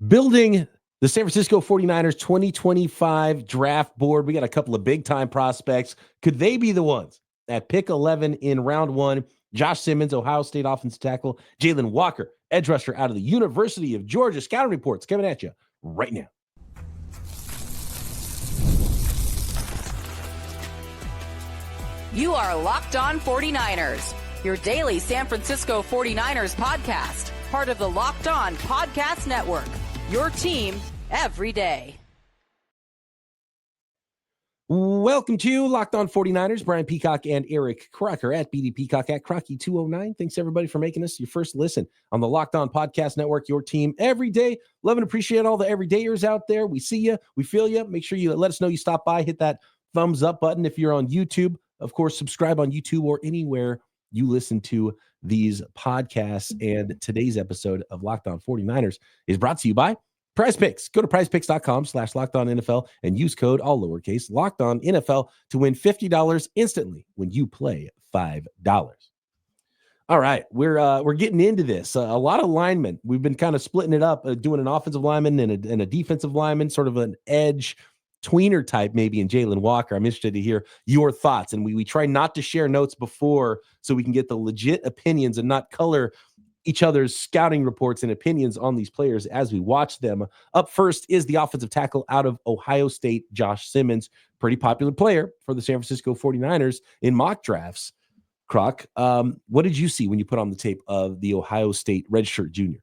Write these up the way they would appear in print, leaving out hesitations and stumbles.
Building the San Francisco 49ers 2025 draft board. We got a couple of big-time prospects. Could they be the ones at pick 11 in round one? Josh Simmons, Ohio State offensive tackle. Jaylen Walker, edge rusher out of the University of Georgia. Scouting reports coming at you right now. You are Locked On 49ers, your daily San Francisco 49ers podcast, part of the Locked On Podcast Network, your team every day. Welcome to Locked On 49ers. Brian Peacock and Eric Crocker at BD Peacock at Crocky209. Thanks, everybody, for making us your first listen on the Locked On Podcast Network, your team every day. Love and appreciate all the everydayers out there. We see you. We feel you. Make sure you let us know you stop by. Hit that thumbs up button if you're on YouTube. Of course, subscribe on YouTube or anywhere you listen to these podcasts. And today's episode of Locked On 49ers is brought to you by Prize Picks. Go to prizepicks.com/LockedOnNFL and use code, all lowercase, LockedOnNFL to win $50 instantly when you play $5. All right, we're getting into this. A lot of linemen. We've been kind of splitting it up, doing an offensive lineman and a defensive lineman, sort of an edge tweener type maybe in Jaylen Walker. I'm interested to hear your thoughts. And we try not to share notes before so we can get the legit opinions and not color each other's scouting reports and opinions on these players as we watch them. Up first is the offensive tackle out of Ohio State, Josh Simmons, pretty popular player for the San Francisco 49ers in mock drafts. Croc, what did you see when you put on the tape of the Ohio State redshirt junior?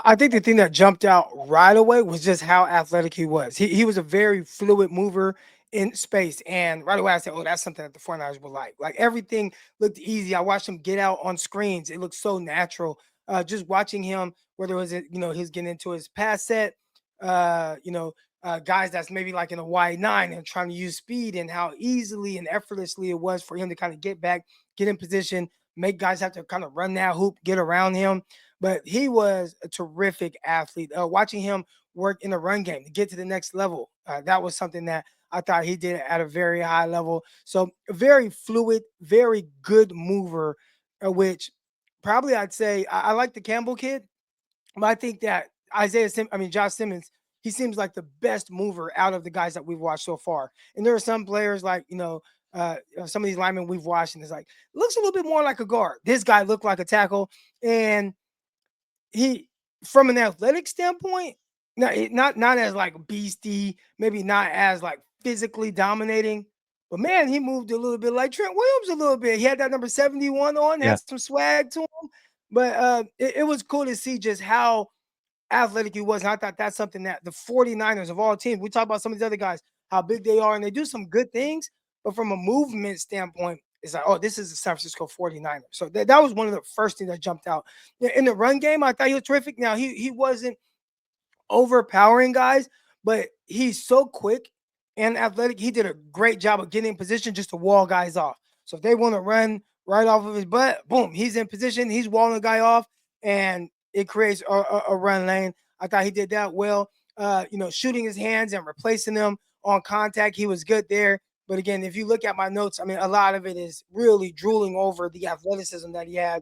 I think the thing that jumped out right away was just how athletic he was. He was a very fluid mover in space. And right away I said, oh, that's something that the 49ers would like. Like everything looked easy. I watched him get out on screens. It looked so natural. Just watching him, whether it was, he's getting into his pass set, guys that's maybe like in a wide nine and trying to use speed, and how easily and effortlessly it was for him to kind of get back, get in position, make guys have to kind of run that hoop, get around him. But he was a terrific athlete. Watching him work in the run game to get to the next level, that was something that I thought he did at a very high level. So very fluid, very good mover, which probably I'd say I like the Campbell kid, but I think that Josh Simmons, he seems like the best mover out of the guys that we've watched so far. And there are some players like, some of these linemen we've watched, and it's like, looks a little bit more like a guard. This guy looked like a tackle. And he, from an athletic standpoint, not as like beastie, maybe not as like physically dominating, but man, he moved a little bit like Trent Williams a little bit. He had that number 71 on, had some swag to him. But it was cool to see just how athletic he was. And I thought that's something that the 49ers of all teams, we talk about some of these other guys, how big they are, and they do some good things, but from a movement standpoint, it's like, oh, this is the San Francisco 49ers. So that was one of the first things that jumped out. In the run game, I thought he was terrific. Now, he wasn't overpowering guys, but he's so quick and athletic. He did a great job of getting in position just to wall guys off. So if they want to run right off of his butt, boom, he's in position. He's walling a guy off, and it creates a run lane. I thought he did that well. Shooting his hands and replacing them on contact, he was good there. But again, if you look at my notes, I mean, a lot of it is really drooling over the athleticism that he had,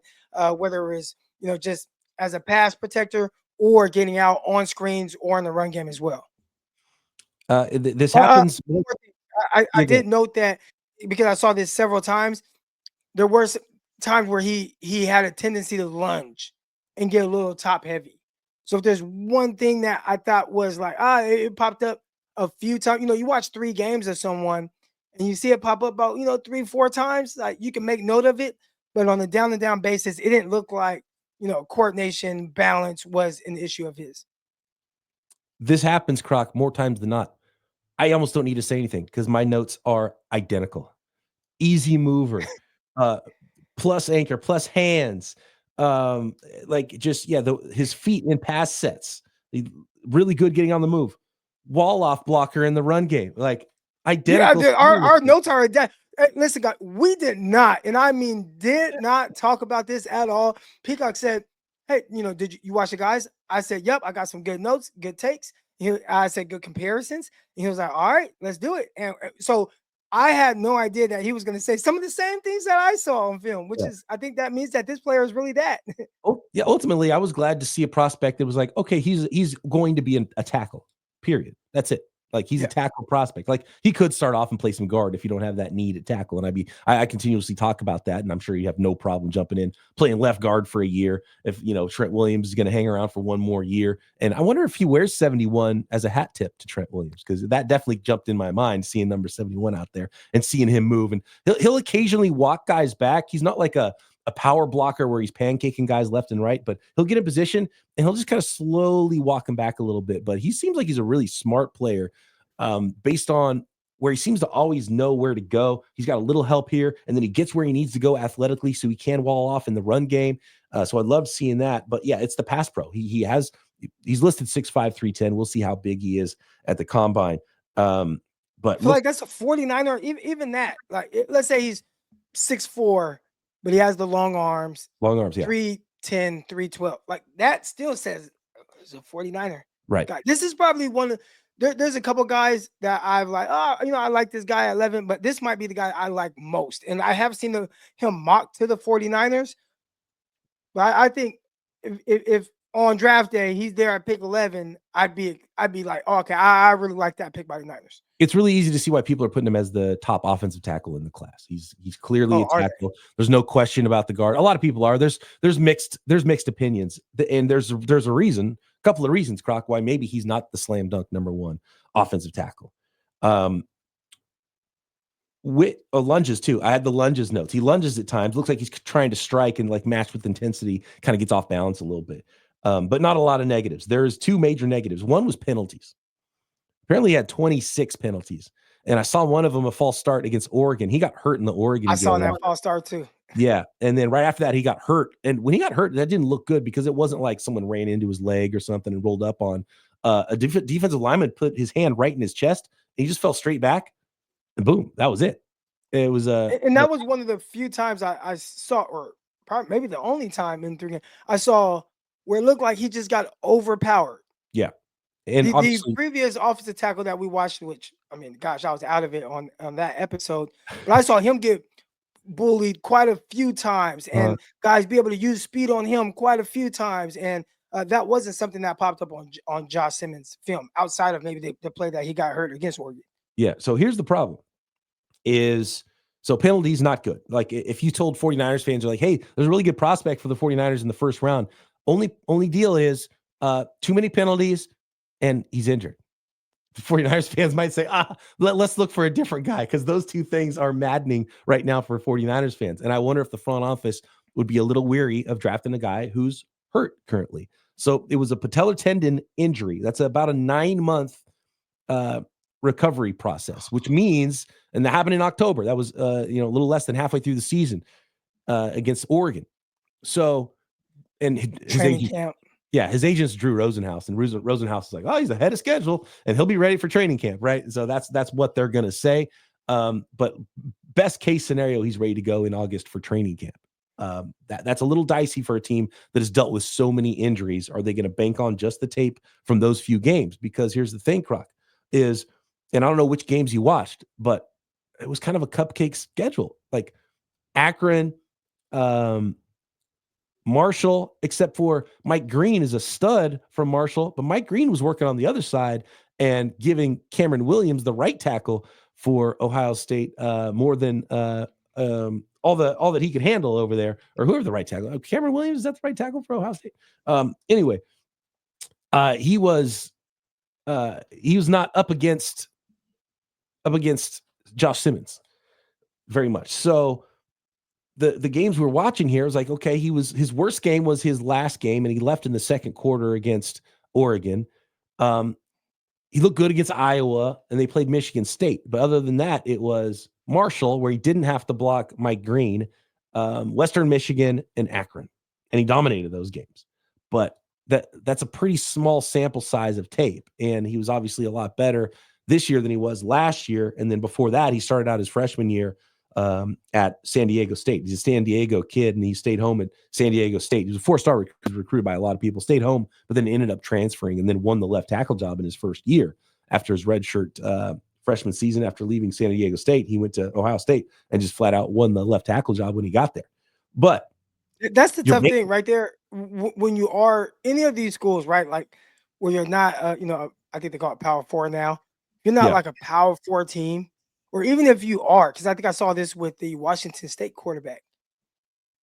whether it was, just as a pass protector or getting out on screens or in the run game as well. This happens. I did note that, because I saw this several times. There were times where he had a tendency to lunge and get a little top heavy. So if there's one thing that I thought was like, it popped up a few times. You watch 3 games of someone and you see it pop up about, 3-4 times, like you can make note of it, but on a down and down basis, it didn't look like, coordination, balance was an issue of his. This happens, Croc, more times than not. I almost don't need to say anything because my notes are identical. Easy mover, plus anchor, plus hands, his feet in pass sets, really good getting on the move, wall off blocker in the run game, like identical. Yeah, our notes are identical. Hey, listen, guys, we did not, and I mean did not talk about this at all. Peacock said, hey, did you watch the guys? I said, yep, I got some good notes, good takes. I said good comparisons. And he was like, all right, let's do it. And so I had no idea that he was going to say some of the same things that I saw on film, which is, I think that means that this player is really that. Oh, yeah. Ultimately, I was glad to see a prospect that was like, okay, he's going to be a tackle, period. That's it. Like, he's a tackle prospect. Like, he could start off and play some guard if you don't have that need at tackle. And I continuously talk about that, and I'm sure you have no problem jumping in, playing left guard for a year if, Trent Williams is going to hang around for one more year. And I wonder if he wears 71 as a hat tip to Trent Williams, because that definitely jumped in my mind, seeing number 71 out there and seeing him move. And he'll occasionally walk guys back. He's not like a power blocker where he's pancaking guys left and right, but he'll get in position and he'll just kind of slowly walk him back a little bit. But he seems like he's a really smart player, based on where he seems to always know where to go. He's got a little help here, and then he gets where he needs to go athletically so he can wall off in the run game. So I love seeing that. But yeah, it's the pass pro. He's listed 6'5", 310. We'll see how big he is at the combine. But like that's a 49er, even that. Like, let's say he's 6'4", but he has the long arms. Long arms, yeah. 310, 312. Like, that still says it's a 49er. Right. Guy. This is probably one of there's a couple guys that I've like, I like this guy at 11, but this might be the guy I like most. And I have seen him mock to the 49ers. But I think if on draft day he's there at pick 11, I'd be like, oh, okay, I really like that pick by the Niners. It's really easy to see why people are putting him as the top offensive tackle in the class. He's clearly a tackle. There's no question about the guard. A lot of people are. There's mixed opinions, and there's a reason, a couple of reasons, Croc, why maybe he's not the slam dunk number one offensive tackle. With lunges too. I had the lunges notes. He lunges at times. Looks like he's trying to strike and like match with intensity. Kind of gets off balance a little bit, but not a lot of negatives. There's two major negatives. One was penalties. Apparently he had 26 penalties, and I saw one of them a false start against Oregon. He got hurt in the Oregon game. I saw that false start too. Yeah, and then right after that he got hurt, and when he got hurt, that didn't look good because it wasn't like someone ran into his leg or something and rolled up on a defensive lineman put his hand right in his chest, and he just fell straight back, and boom, that was it. It was and that was one of the few times I saw, or probably maybe the only time in 3 games I saw where it looked like he just got overpowered. Yeah. And the previous offensive tackle that we watched, which, I mean, gosh, I was out of it on that episode, but I saw him get bullied quite a few times, and guys be able to use speed on him quite a few times, and that wasn't something that popped up on Josh Simmons' film outside of maybe the play that he got hurt against Oregon. Yeah, so here's the problem so penalties not good. Like, if you told 49ers fans are like, hey, there's a really good prospect for the 49ers in the first round, only deal is too many penalties and he's injured. The 49ers fans might say, let's look for a different guy, because those two things are maddening right now for 49ers fans. And I wonder if the front office would be a little weary of drafting a guy who's hurt currently. So it was a patellar tendon injury. That's about a 9-month recovery process, which means, and that happened in October. That was a little less than halfway through the season against Oregon. So, and his agent's Drew Rosenhaus, and Rosenhaus is like, oh, he's ahead of schedule and he'll be ready for training camp, right? So that's what they're going to say. But best case scenario, he's ready to go in August for training camp. That's a little dicey for a team that has dealt with so many injuries. Are they going to bank on just the tape from those few games? Because here's the thing, Croc, is, and I don't know which games you watched, but it was kind of a cupcake schedule. Like Akron, Marshall, except for Mike Green is a stud from Marshall, but Mike Green was working on the other side and giving Cameron Williams, the right tackle for Ohio State, more than all that he could handle over there, or whoever the right tackle. Cameron Williams, is that the right tackle for Ohio State? Anyway, he was not up against Josh Simmons very much. So the games we're watching here is like, okay, his worst game was his last game, and he left in the second quarter against Oregon. He looked good against Iowa, and they played Michigan State. But other than that, it was Marshall, where he didn't have to block Mike Green, Western Michigan, and Akron, and he dominated those games. But that's a pretty small sample size of tape, and he was obviously a lot better this year than he was last year. And then before that, he started out his freshman year at San Diego State. He's a San Diego kid, and he stayed home at San Diego State. He was a 4-star recruited by a lot of people, stayed home, but then ended up transferring and then won the left tackle job in his first year after his redshirt freshman season after leaving San Diego State. He went to Ohio State and just flat out won the left tackle job when he got there. But that's the tough thing right there. When you are any of these schools, right? Like where you're not, I think they call it Power 4 now. You're not like a Power 4 team, or even if you are, because I think I saw this with the Washington State quarterback.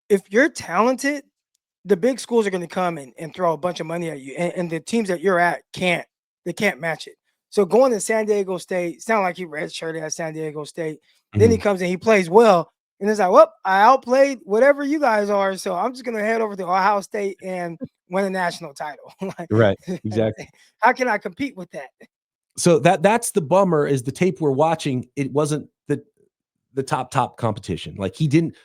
If you're talented, the big schools are going to come and throw a bunch of money at you, and the teams that you're at can't match it. So going to San Diego State, sound like he redshirted at San Diego State. Then he comes and he plays well. And it's like, well, I outplayed whatever you guys are, so I'm just going to head over to Ohio State and win a national title. Right, exactly. How can I compete with that? So that's the bummer is the tape we're watching. It wasn't the top competition. Like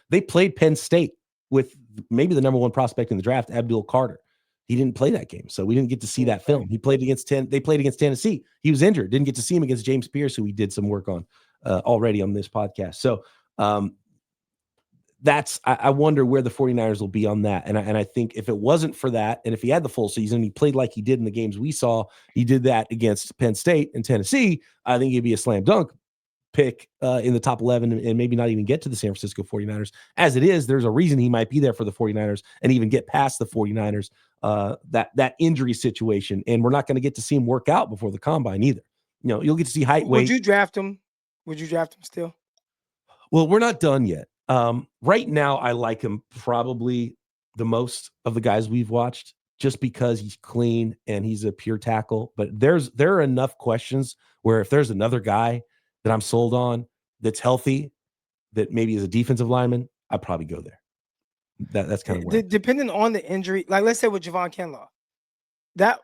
they played Penn State with maybe the number one prospect in the draft, Abdul Carter. He didn't play that game, so we didn't get to see that film. They played against Tennessee. He was injured. Didn't get to see him against James Pierce, who we did some work on already on this podcast. So I wonder where the 49ers will be on that. And I think if it wasn't for that, and if he had the full season, he played like he did in the games we saw, he did that against Penn State and Tennessee, I think he'd be a slam dunk pick in the top 11 and maybe not even get to the San Francisco 49ers. As it is, there's a reason he might be there for the 49ers and even get past the 49ers, that injury situation. And we're not going to get to see him work out before the combine either. You'll get to see height, weight. Would you draft him? Would you draft him still? Well, we're not done yet. Right now, I like him probably the most of the guys we've watched just because he's clean and he's a pure tackle. But there are enough questions where if there's another guy that I'm sold on that's healthy, that maybe is a defensive lineman, I'd probably go there. That's kind of where depending on the injury, like let's say with Javon Kinlaw, that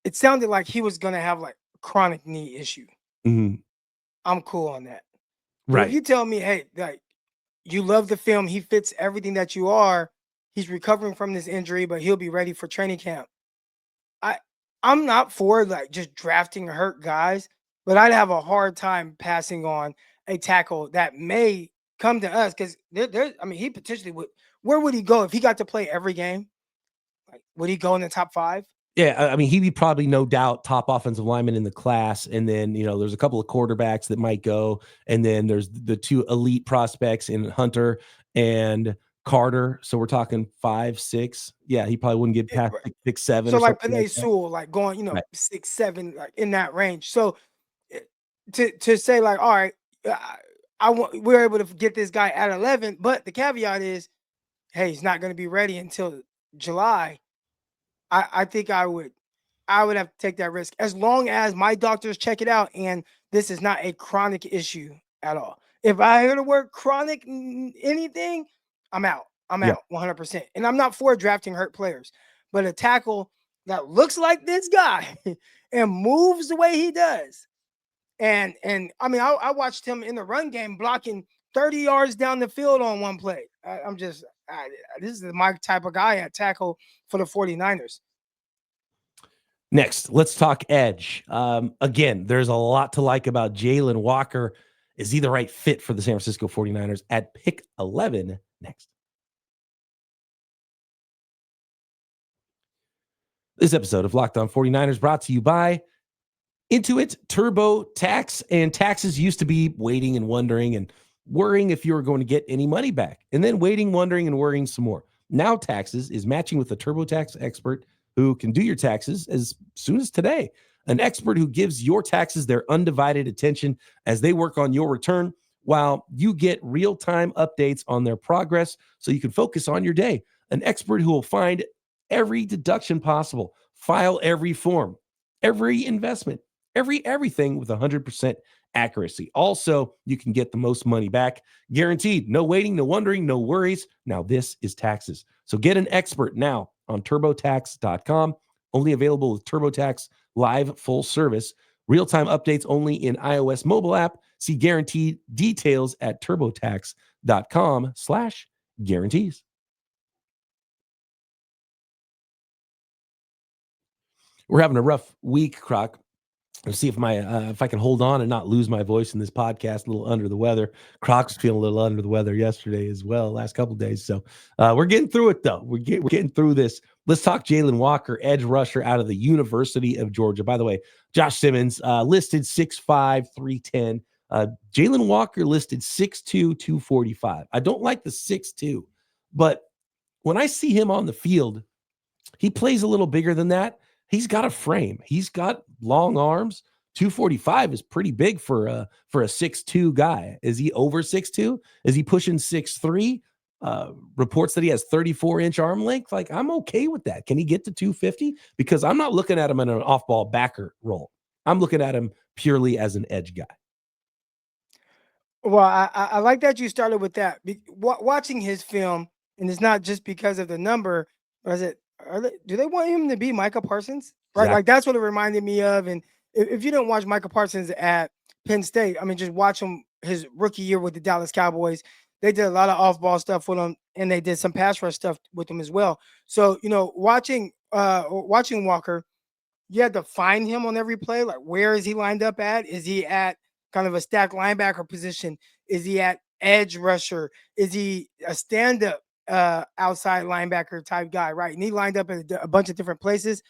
it sounded like he was gonna have like a chronic knee issue. I'm cool on that. Right. But if you tell me, hey, like you love the film, he fits everything that you are, he's recovering from this injury, but he'll be ready for training camp. I'm not for like just drafting hurt guys, but I'd have a hard time passing on a tackle that may come to us because he potentially would. Where would he go if he got to play every game? Like, would he go in the top 5? Yeah, I mean, he'd be probably no doubt top offensive lineman in the class. And then, there's a couple of quarterbacks that might go. And then there's the 2 elite prospects in Hunter and Carter. So we're talking 5, 6. Yeah, he probably wouldn't get past pick 7. So like Penei Sewell, like going, 6, 7, like in that range. So to say like, all right, we're able to get this guy at 11, but the caveat is, hey, he's not going to be ready until July. I think I would have to take that risk as long as my doctors check it out and this is not a chronic issue at all. If I hear the word chronic anything, I'm out. I'm out 100%. And I'm not for drafting hurt players, but a tackle that looks like this guy and moves the way he does. And I mean, I watched him in the run game blocking 30 yards down the field on one play. This is my type of guy at tackle for the 49ers. Next, let's talk edge. Again, there's a lot to like about Jaylen Walker. Is he the right fit for the San Francisco 49ers at pick 11 next? This episode of Locked On 49ers brought to you by Intuit TurboTax. And taxes used to be waiting and wondering and worrying if you were going to get any money back, and then waiting, wondering, and worrying some more. Now Taxes is matching with a TurboTax expert who can do your taxes as soon as today. An expert who gives your taxes their undivided attention as they work on your return, while you get real-time updates on their progress so you can focus on your day. An expert who will find every deduction possible, file every form, every investment, everything with 100% accuracy. Also, you can get the most money back, guaranteed. No waiting, no wondering, no worries. Now this is taxes. So get an expert now on TurboTax.com. Only available with TurboTax Live full service. Real-time updates only in iOS mobile app. See guaranteed details at TurboTax.com/guarantees. We're having a rough week, Croc. Let's see if if I can hold on and not lose my voice in this podcast. A little under the weather. Croc's feeling a little under the weather yesterday as well, last couple of days. So we're getting through it though. We're getting through this. Let's talk Jaylen Walker, edge rusher out of the University of Georgia. By the way, Josh Simmons listed 6'5", 310. Jaylen Walker listed 6'2", 245. I don't like the 6'2", but when I see him on the field, he plays a little bigger than that. He's got a frame. He's got long arms. 245 is pretty big for a 6'2" guy. Is he over 6'2"? Is he pushing 6'3"? Reports that he has 34-inch arm length. Like, I'm okay with that. Can he get to 250? Because I'm not looking at him in an off-ball backer role. I'm looking at him purely as an edge guy. Well, I like that you started with that. Watching his film, and it's not just because of the number, but is it? Do they want him to be Micah Parsons? Right, Exactly. like that's what it reminded me of. And if you didn't watch Micah Parsons at Penn State, I mean, just watch him his rookie year with the Dallas Cowboys. They did a lot of off-ball stuff with him, and they did some pass rush stuff with him as well. So, watching Walker, you had to find him on every play. Like, where is he lined up at? Is he at kind of a stacked linebacker position? Is he at edge rusher? Is he a stand-up outside linebacker type guy, right? And he lined up in a bunch of different places.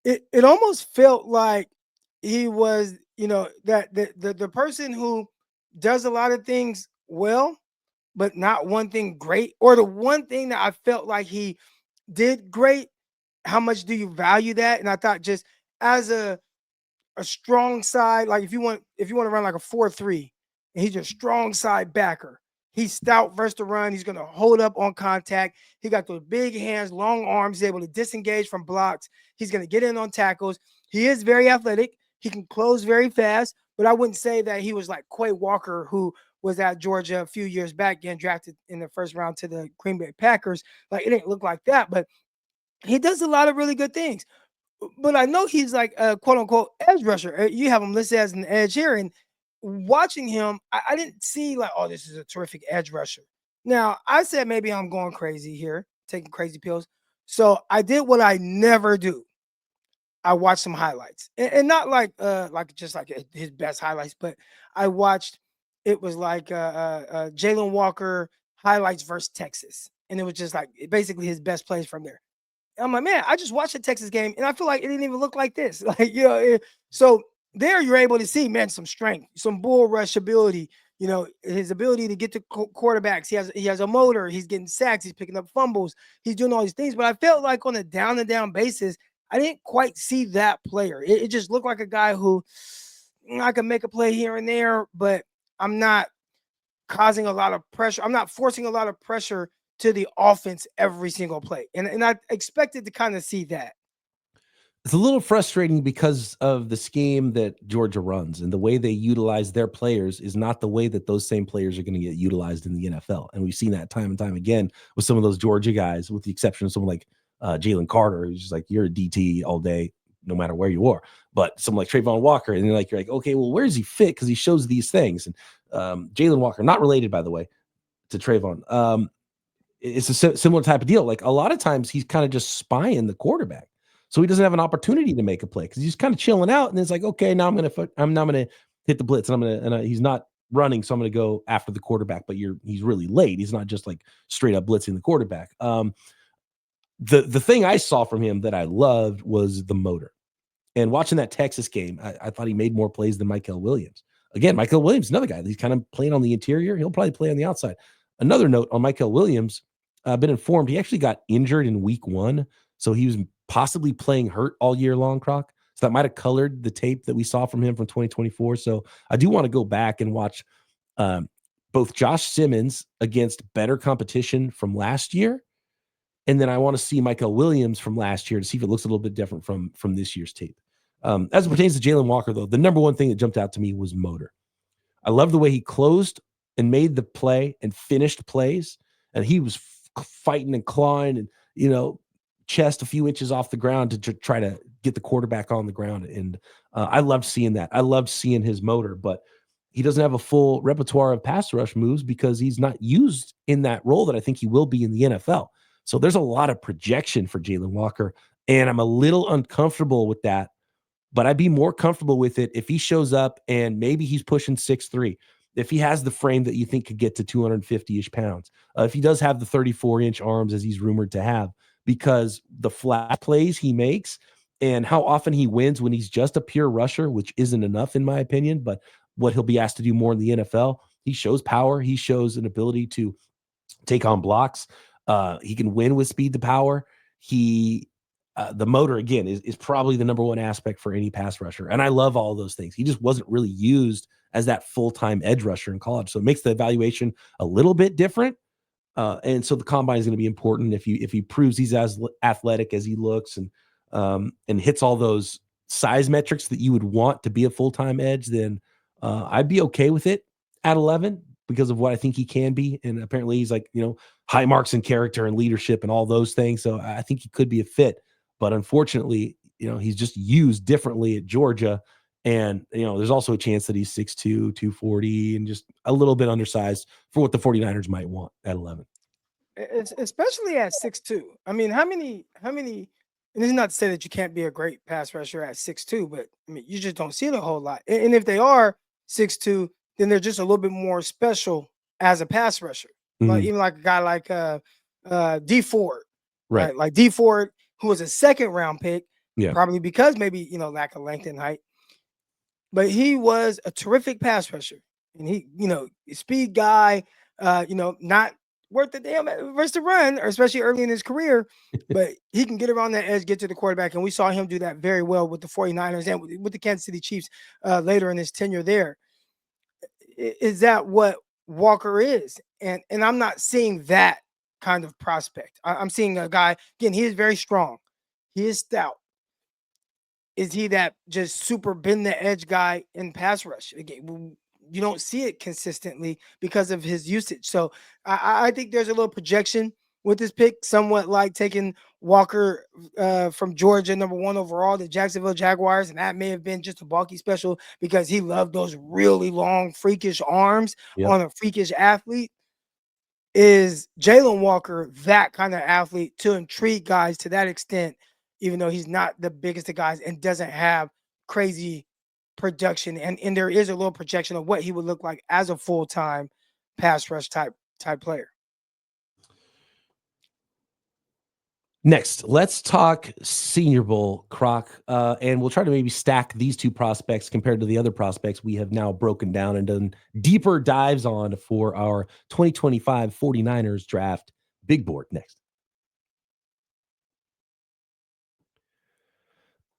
It almost felt like he was, that the person who does a lot of things well, but not one thing great, or the one thing that I felt like he did great. How much do you value that? And I thought, just as a strong side, like if you want to run like a 4-3, and he's a strong side backer. He's stout versus the run. He's going to hold up on contact. He got those big hands, long arms. He's able to disengage from blocks. He's going to get in on tackles. He is very athletic. He can close very fast, but I wouldn't say that he was like Quay Walker, who was at Georgia a few years back, getting drafted in the first round to the Green Bay Packers. Like, it didn't look like that, but he does a lot of really good things. But I know he's like a quote unquote edge rusher. You have him listed as an edge here. And watching him, I didn't see like, oh, this is a terrific edge rusher. Now, I said maybe I'm going crazy here, taking crazy pills. So I did what I never do. I watched some highlights, and not like just like his best highlights, but I watched. It was like Jalon Walker highlights versus Texas, and it was just like basically his best plays from there. I'm like, man, I just watched the Texas game, and I feel like it didn't even look like this. Like, so there you're able to see, man, some strength, some bull rush ability. His ability to get to quarterbacks. He has a motor. He's getting sacks. He's picking up fumbles. He's doing all these things. But I felt like on a down-and-down basis, I didn't quite see that player. It just looked like a guy who I can make a play here and there, but I'm not causing a lot of pressure. I'm not forcing a lot of pressure to the offense every single play. And I expected to kind of see that. It's a little frustrating because of the scheme that Georgia runs, and the way they utilize their players is not the way that those same players are going to get utilized in the NFL. And we've seen that time and time again with some of those Georgia guys, with the exception of someone like Jalen Carter, who's just like, you're a DT all day, no matter where you are. But someone like Trayvon Walker, and you're like, okay, well, where does he fit? Because he shows these things. And Jaylen Walker, not related, by the way, to Trayvon. It's a similar type of deal. Like, a lot of times he's kind of just spying the quarterback, so he doesn't have an opportunity to make a play because he's kind of chilling out. And it's like, okay, now I'm gonna hit the blitz, and he's not running, so I'm gonna go after the quarterback. But he's really late. He's not just like straight up blitzing the quarterback. The thing I saw from him that I loved was the motor. And watching that Texas game, I thought he made more plays than Mykel Williams. Again, Mykel Williams, another guy. He's kind of playing on the interior. He'll probably play on the outside. Another note on Mykel Williams, I've been informed he actually got injured in week 1. So he was possibly playing hurt all year long, Croc. So that might have colored the tape that we saw from him from 2024. So I do want to go back and watch both Josh Simmons against better competition from last year. And then I want to see Mykel Williams from last year to see if it looks a little bit different from this year's tape. As it pertains to Jaylen Walker, though, the number one thing that jumped out to me was motor. I love the way he closed and made the play and finished plays. And he was fighting and clawing and, chest a few inches off the ground to try to get the quarterback on the ground. And I loved seeing that. I loved seeing his motor, but he doesn't have a full repertoire of pass rush moves because he's not used in that role that I think he will be in the NFL. So there's a lot of projection for Jaylen Walker, and I'm a little uncomfortable with that, but I'd be more comfortable with it if he shows up and maybe he's pushing 6'3", if he has the frame that you think could get to 250-ish pounds, if he does have the 34-inch arms as he's rumored to have. because the flat plays he makes and how often he wins when he's just a pure rusher, which isn't enough in my opinion, but what he'll be asked to do more in the NFL. He shows power. He shows an ability to take on blocks. He can win with speed to power. The motor again is probably the number one aspect for any pass rusher. And I love all those things. He just wasn't really used as that full-time edge rusher in college. So it makes the evaluation a little bit different. And so the combine is going to be important if he proves he's as athletic as he looks and hits all those size metrics that you would want to be a full-time edge, then I'd be okay with it at 11 because of what I think he can be. And apparently he's like, high marks in character and leadership and all those things. So I think he could be a fit, but unfortunately, he's just used differently at Georgia. And, there's also a chance that he's 6'2", 240 and just a little bit undersized for what the 49ers might want at 11. Especially at 6'2". I mean, how many, and this is not to say that you can't be a great pass rusher at 6'2", but I mean, you just don't see it a whole lot. And if they are 6'2", then they're just a little bit more special as a pass rusher. Like even like a guy like D Ford, right? Like D Ford, who was a second round pick, probably because maybe lack of length and height, but he was a terrific pass rusher, and he speed guy, not worth the damn versus the run, or especially early in his career, but he can get around that edge, get to the quarterback, and we saw him do that very well with the 49ers and with the Kansas City Chiefs later in his tenure there. Is that what Walker is? And I'm not seeing that kind of prospect. I'm seeing a guy, again, he is very strong. He is stout. Is he that just super bend the edge guy in pass rush? Again, you don't see it consistently because of his usage. So I think there's a little projection with this pick, somewhat like taking Walker from Georgia, #1 overall, the Jacksonville Jaguars, and that may have been just a bulky special because he loved those really long, freakish arms on a freakish athlete. Is Jalon Walker that kind of athlete to intrigue guys to that extent, even though he's not the biggest of guys and doesn't have crazy production, and there is a little projection of what he would look like as a full-time pass rush type player? Next, let's talk Senior Bowl, Croc, and we'll try to maybe stack these two prospects compared to the other prospects we have now broken down and done deeper dives on for our 2025 49ers draft big board. Next.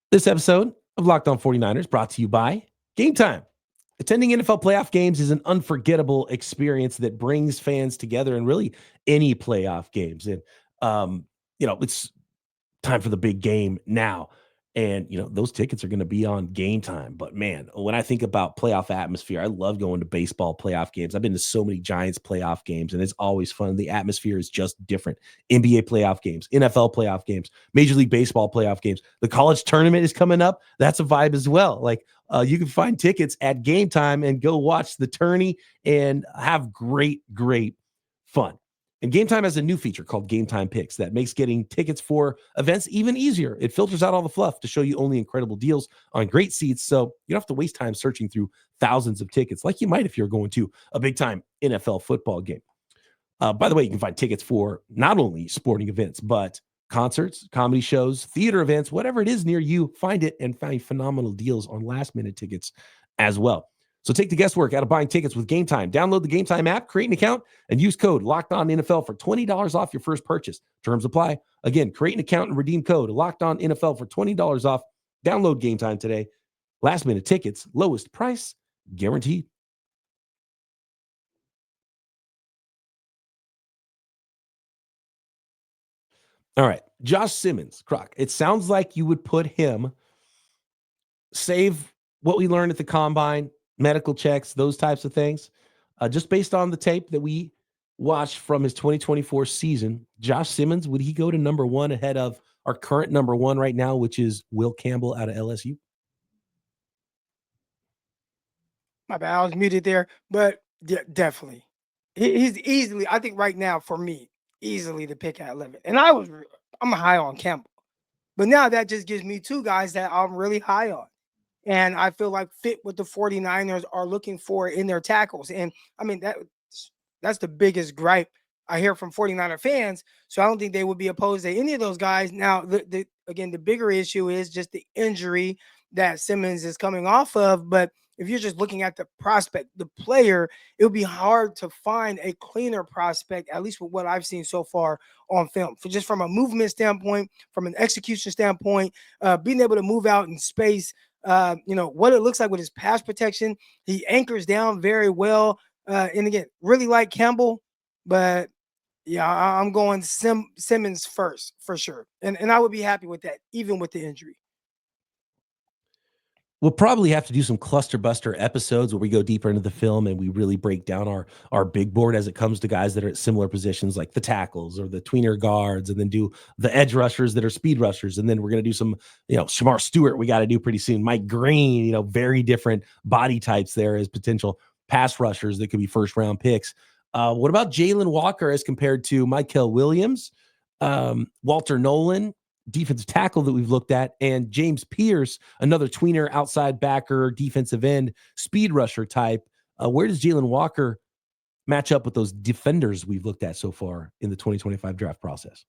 This episode of Locked On 49ers brought to you by Game Time. Attending NFL playoff games is an unforgettable experience that brings fans together in really any playoff games. And, it's time for the big game now. And, those tickets are going to be on Game Time. But man, when I think about playoff atmosphere, I love going to baseball playoff games. I've been to so many Giants playoff games, and it's always fun. The atmosphere is just different. NBA playoff games, NFL playoff games, Major League Baseball playoff games. The college tournament is coming up. That's a vibe as well. Like you can find tickets at Game Time and go watch the tourney and have great, great fun. And Game Time has a new feature called Game Time Picks that makes getting tickets for events even easier. It filters out all the fluff to show you only incredible deals on great seats, so you don't have to waste time searching through thousands of tickets like you might if you're going to a big-time NFL football game. By the way, you can find tickets for not only sporting events, but concerts, comedy shows, theater events, whatever it is near you, find it and find phenomenal deals on last-minute tickets as well. So take the guesswork out of buying tickets with Game Time. Download the Game Time app, create an account, and use code LOCKEDONNFL for $20 off your first purchase. Terms apply. Again, create an account and redeem code LOCKEDONNFL for $20 off. Download Game Time today. Last minute tickets, lowest price guaranteed. All right, Josh Simmons, Croc. It sounds like you would put him, save what we learned at the combine, medical checks, those types of things. Just based on the tape that we watched from his 2024 season, Josh Simmons, would he go to #1 ahead of our current #1 right now, which is Will Campbell out of LSU? My bad, I was muted there, but yeah, definitely. He's easily, I think right now for me, easily the pick at 11. And I'm high on Campbell. But now that just gives me two guys that I'm really high on. And I feel like fit what the 49ers are looking for in their tackles. And I mean, that's the biggest gripe I hear from 49er fans. So I don't think they would be opposed to any of those guys. Now, again, the bigger issue is just the injury that Simmons is coming off of. But if you're just looking at the prospect, the player, it would be hard to find a cleaner prospect, at least with what I've seen so far on film. For just from a movement standpoint, from an execution standpoint, being able to move out in space, what it looks like with his pass protection. He anchors down very well. And again, really like Campbell, but yeah, I'm going Simmons first for sure. And I would be happy with that, even with the injury. We'll probably have to do some cluster buster episodes where we go deeper into the film and we really break down our big board as it comes to guys that are at similar positions, like the tackles or the tweener guards, and then do the edge rushers that are speed rushers. And then we're going to do some, Shamar Stewart we got to do pretty soon. Mike Green, very different body types there as potential pass rushers that could be first round picks. What about Jaylen Walker as compared to Mykel Williams, Walter Nolan, defensive tackle that we've looked at, and James Pierce, another tweener, outside backer, defensive end, speed rusher type? Where does Jaylen Walker match up with those defenders we've looked at so far in the 2025 draft process?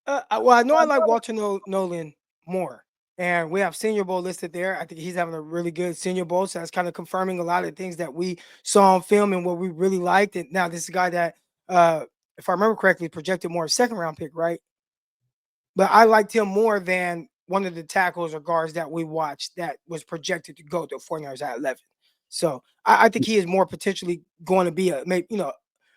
Well, I know I like Walter Nolan more. And we have Senior Bowl listed there. I think he's having a really good Senior Bowl. So that's kind of confirming a lot of the things that we saw on film and what we really liked. And now this is a guy that, if I remember correctly, projected more second round pick, right? But I liked him more than one of the tackles or guards that we watched that was projected to go to 49ers at 11. So I think he is more potentially going to be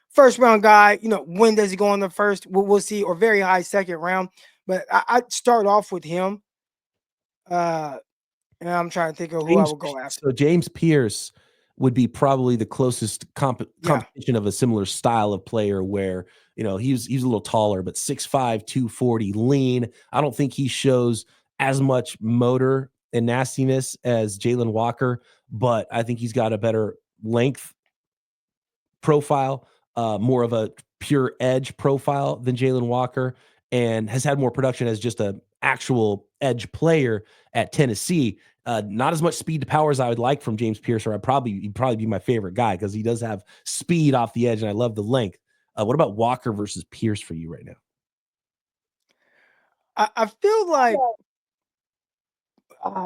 first round guy. When does he go on the first? We'll see, or very high second round. But I'd start off with him. And I'm trying to think of who I would go after. So James Pierce would be probably the closest competition of a similar style of player where, he's a little taller, but 6'5", 240, lean. I don't think he shows as much motor and nastiness as Jaylen Walker, but I think he's got a better length profile, more of a pure edge profile than Jaylen Walker, and has had more production as just a actual edge player at Tennessee. Not as much speed to power as I would like from James Pierce, or he'd probably be my favorite guy because he does have speed off the edge, and I love the length. What about Walker versus Pierce for you right now? I feel like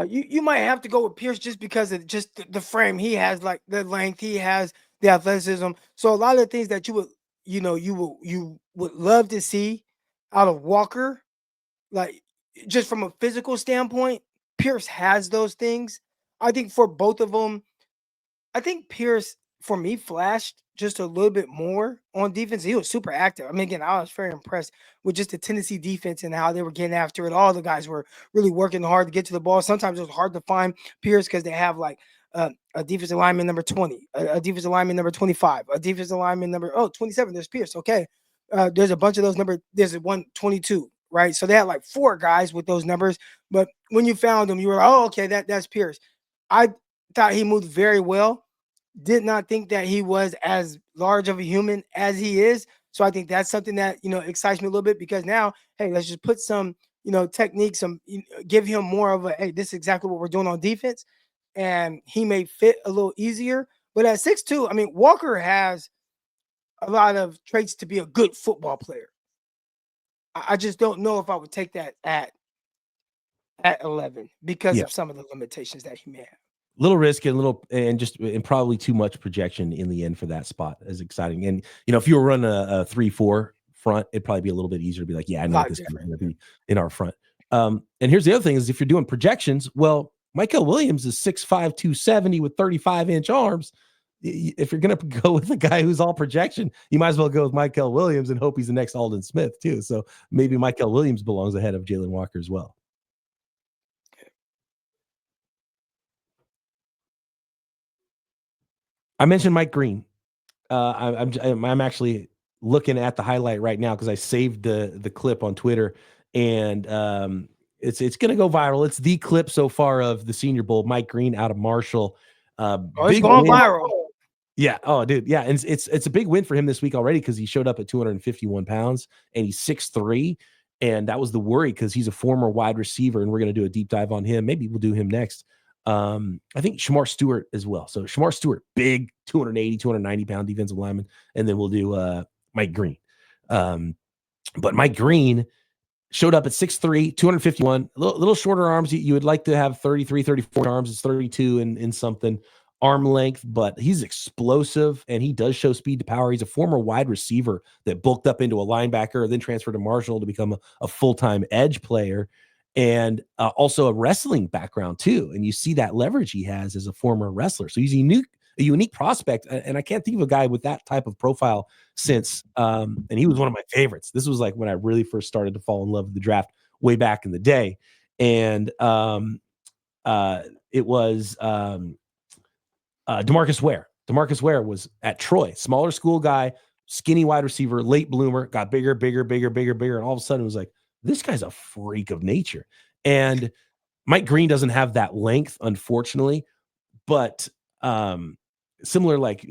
you might have to go with Pierce just because of just the frame he has, like the length he has, the athleticism. So a lot of the things that you would love to see out of Walker, like just from a physical standpoint, Pierce has those things. I think for both of them, I think Pierce, for me, flashed just a little bit more on defense. He was super active. I mean, again, I was very impressed with just the Tennessee defense and how they were getting after it. All the guys were really working hard to get to the ball. Sometimes it was hard to find Pierce because they have like a defensive lineman number 20, a defensive lineman number 25, a defensive lineman number 27. There's Pierce. Okay. There's a bunch of those numbers. There's a 122. Right. So they had like 4 guys with those numbers. But when you found them, you were like, oh, okay, that's Pierce. I thought he moved very well. Did not think that he was as large of a human as he is. So I think that's something that, excites me a little bit because now, hey, let's just put some, technique, give him more of a, hey, this is exactly what we're doing on defense. And he may fit a little easier. But at 6'2", I mean, Walker has a lot of traits to be a good football player. I just don't know if I would take that at 11 because of some of the limitations that he may have. Little risk and probably too much projection in the end for that spot is exciting. And, if you were running a 3-4 front, it'd probably be a little bit easier to be like, yeah, I know this is going to be in our front. And here's the other thing is if you're doing projections, well, Mykel Williams is 6'5", 270 with 35-inch arms. If you're going to go with a guy who's all projection, you might as well go with Mykel Williams and hope he's the next Aldon Smith too. So maybe Mykel Williams belongs ahead of Jaylen Walker as well. I mentioned Mike Green. I'm actually looking at the highlight right now because I saved the clip on Twitter, and it's going to go viral. It's the clip so far of the Senior Bowl. Mike Green out of Marshall. It's going viral. Yeah. Oh, dude. Yeah. And it's a big win for him this week already because he showed up at 251 pounds and he's 6'3". And that was the worry because he's a former wide receiver, and we're going to do a deep dive on him. Maybe we'll do him next. I think Shamar Stewart as well. So Shamar Stewart, big 280, 290 pound defensive lineman. And then we'll do Mike Green. But Mike Green showed up at 6'3", 251, a little shorter arms. You would like to have 33, 34 arms. It's 32 in something arm length, but he's explosive and he does show speed to power. He's a former wide receiver that bulked up into a linebacker, then transferred to Marshall to become a full-time edge player, and also a wrestling background too. And you see that leverage he has as a former wrestler. So he's a unique prospect. And I can't think of a guy with that type of profile since, and he was one of my favorites. This was like when I really first started to fall in love with the draft way back in the day. And it was DeMarcus Ware. DeMarcus Ware was at Troy, smaller school guy, skinny wide receiver, late bloomer, got bigger. And all of a sudden it was like, this guy's a freak of nature. And Mike Green doesn't have that length, unfortunately, but similar, like,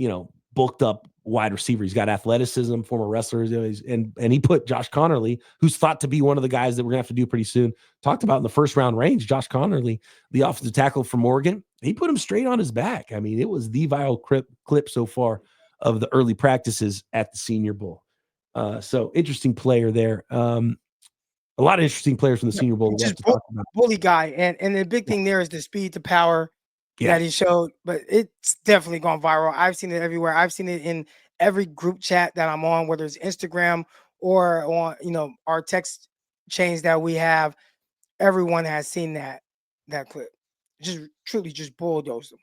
bulked up wide receiver. He's got athleticism, former wrestlers, and he put Josh Connerly, who's thought to be one of the guys that we're gonna have to do pretty soon, talked about in the first round range. Josh Connerly, the offensive tackle from Oregon, he put him straight on his back. I mean, it was the viral clip so far of the early practices at the Senior Bowl. So interesting player there. A lot of interesting players from the Senior Bowl. Just bully guy, and the big thing there is the speed to power that he showed. But it's definitely gone viral. I've seen it everywhere. I've seen it in every group chat that I'm on, whether it's Instagram or on our text chains that we have. Everyone has seen that clip. Just truly just bulldozed them.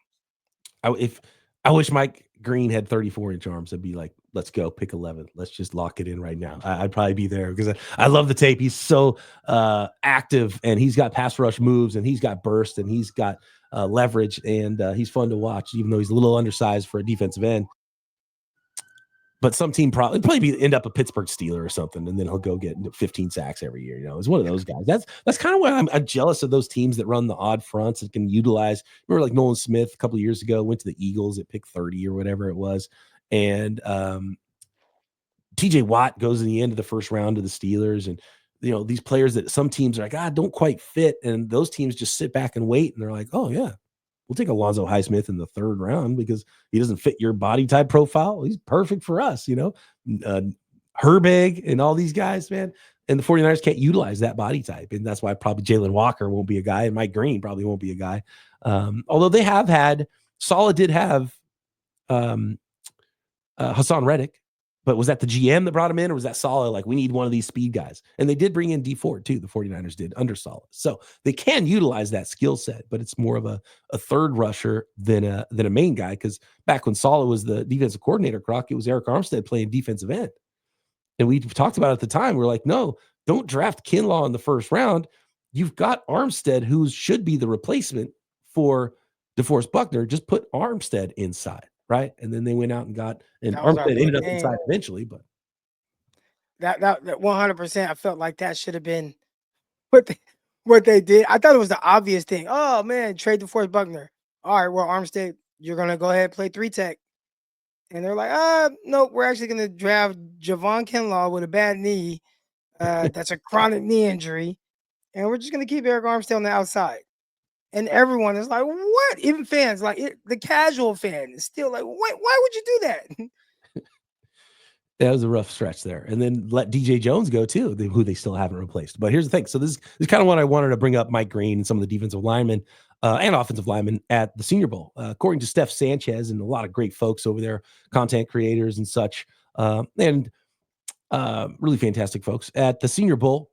I wish Mike Green had 34-inch arms, I'd be like, let's go, pick 11. Let's just lock it in right now. I'd probably be there because I love the tape. He's so active, and he's got pass rush moves, and he's got burst, and he's got leverage, and he's fun to watch, even though he's a little undersized for a defensive end. But some team probably end up a Pittsburgh Steeler or something, and then he'll go get 15 sacks every year. It's one of those guys. That's kind of why I'm jealous of those teams that run the odd fronts and can utilize. Remember, like Nolan Smith a couple of years ago went to the Eagles at pick 30 or whatever it was, and TJ Watt goes in the end of the first round to the Steelers, and these players that some teams are like, don't quite fit, and those teams just sit back and wait, and they're like, oh yeah, we'll take Alonzo Highsmith in the third round because he doesn't fit your body type profile. He's perfect for us, Herbig and all these guys, man. And the 49ers can't utilize that body type. And that's why probably Jaylen Walker won't be a guy, and Mike Green probably won't be a guy. Although they have had, Saleh did have Hassan Reddick, but was that the GM that brought him in, or was that Saleh like, we need one of these speed guys? And they did bring in D Ford too. The 49ers did under Saleh. So they can utilize that skill set, but it's more of a third rusher than a main guy. Because back when Saleh was the defensive coordinator, Croc, it was Eric Armstead playing defensive end. And we talked about it at the time. We're like, no, don't draft Kinlaw in the first round. You've got Armstead, who should be the replacement for DeForest Buckner. Just put Armstead inside. Right. And then they went out and got, and Armstead ended up inside eventually, but that 100%, I felt like that should have been what they did. I thought it was the obvious thing. Oh man, trade DeForest Buckner. All right, well, Armstead, you're gonna go ahead and play 3-tech. And they're like, nope, we're actually gonna draft Javon Kinlaw with a bad knee. That's a chronic knee injury. And we're just gonna keep Eric Armstead on the outside. And everyone is like, what? Even fans, the casual fan is still like, why would you do that? That was a rough stretch there. And then let DJ Jones go too, who they still haven't replaced. But here's the thing. So this is kind of what I wanted to bring up, Mike Green and some of the defensive linemen and offensive linemen at the Senior Bowl. According to Steph Sanchez and a lot of great folks over there, content creators and such, and really fantastic folks at the Senior Bowl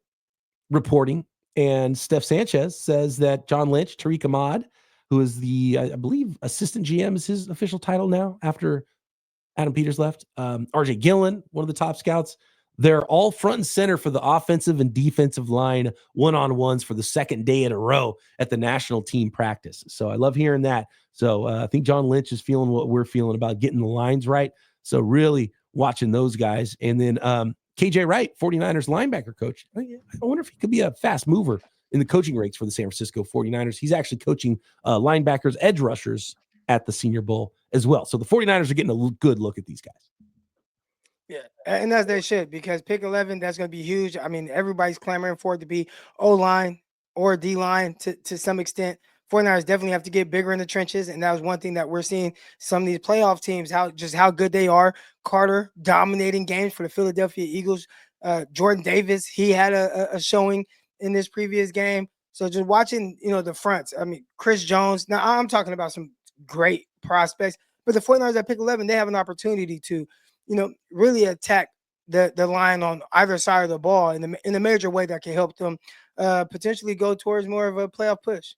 reporting. And Steph Sanchez says that John Lynch, Tariq Ahmad, who is the, I believe, assistant GM is his official title now after Adam Peters left. RJ Gillen, one of the top scouts. They're all front and center for the offensive and defensive line one-on-ones for the second day in a row at the national team practice. So I love hearing that. So I think John Lynch is feeling what we're feeling about getting the lines right. So really watching those guys. And then KJ Wright, 49ers linebacker coach. I wonder if he could be a fast mover in the coaching ranks for the San Francisco 49ers. He's actually coaching linebackers, edge rushers at the Senior Bowl as well. So the 49ers are getting a good look at these guys. Yeah, and as they should, because pick 11, that's going to be huge. I mean, everybody's clamoring for it to be O-line or D-line to some extent. 49ers definitely have to get bigger in the trenches, and that was one thing that we're seeing some of these playoff teams, how good they are. Carter dominating games for the Philadelphia Eagles. Jordan Davis, he had a showing in this previous game. So just watching, the fronts. I mean, Chris Jones. Now I'm talking about some great prospects, but the 49ers at pick 11, they have an opportunity to, really attack the line on either side of the ball in a major way that can help them potentially go towards more of a playoff push.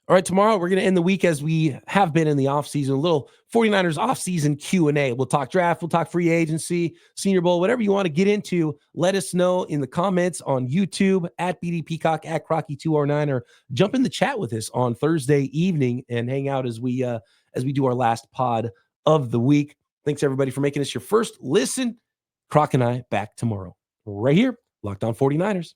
All right, tomorrow we're going to end the week as we have been in the offseason, a little 49ers offseason Q&A. We'll talk draft, we'll talk free agency, Senior Bowl, whatever you want to get into. Let us know in the comments on YouTube, at BD Peacock, at Crocky209, or jump in the chat with us on Thursday evening and hang out as we do our last pod of the week. Thanks, everybody, for making us your first listen. Croc and I back tomorrow, right here, Locked On 49ers.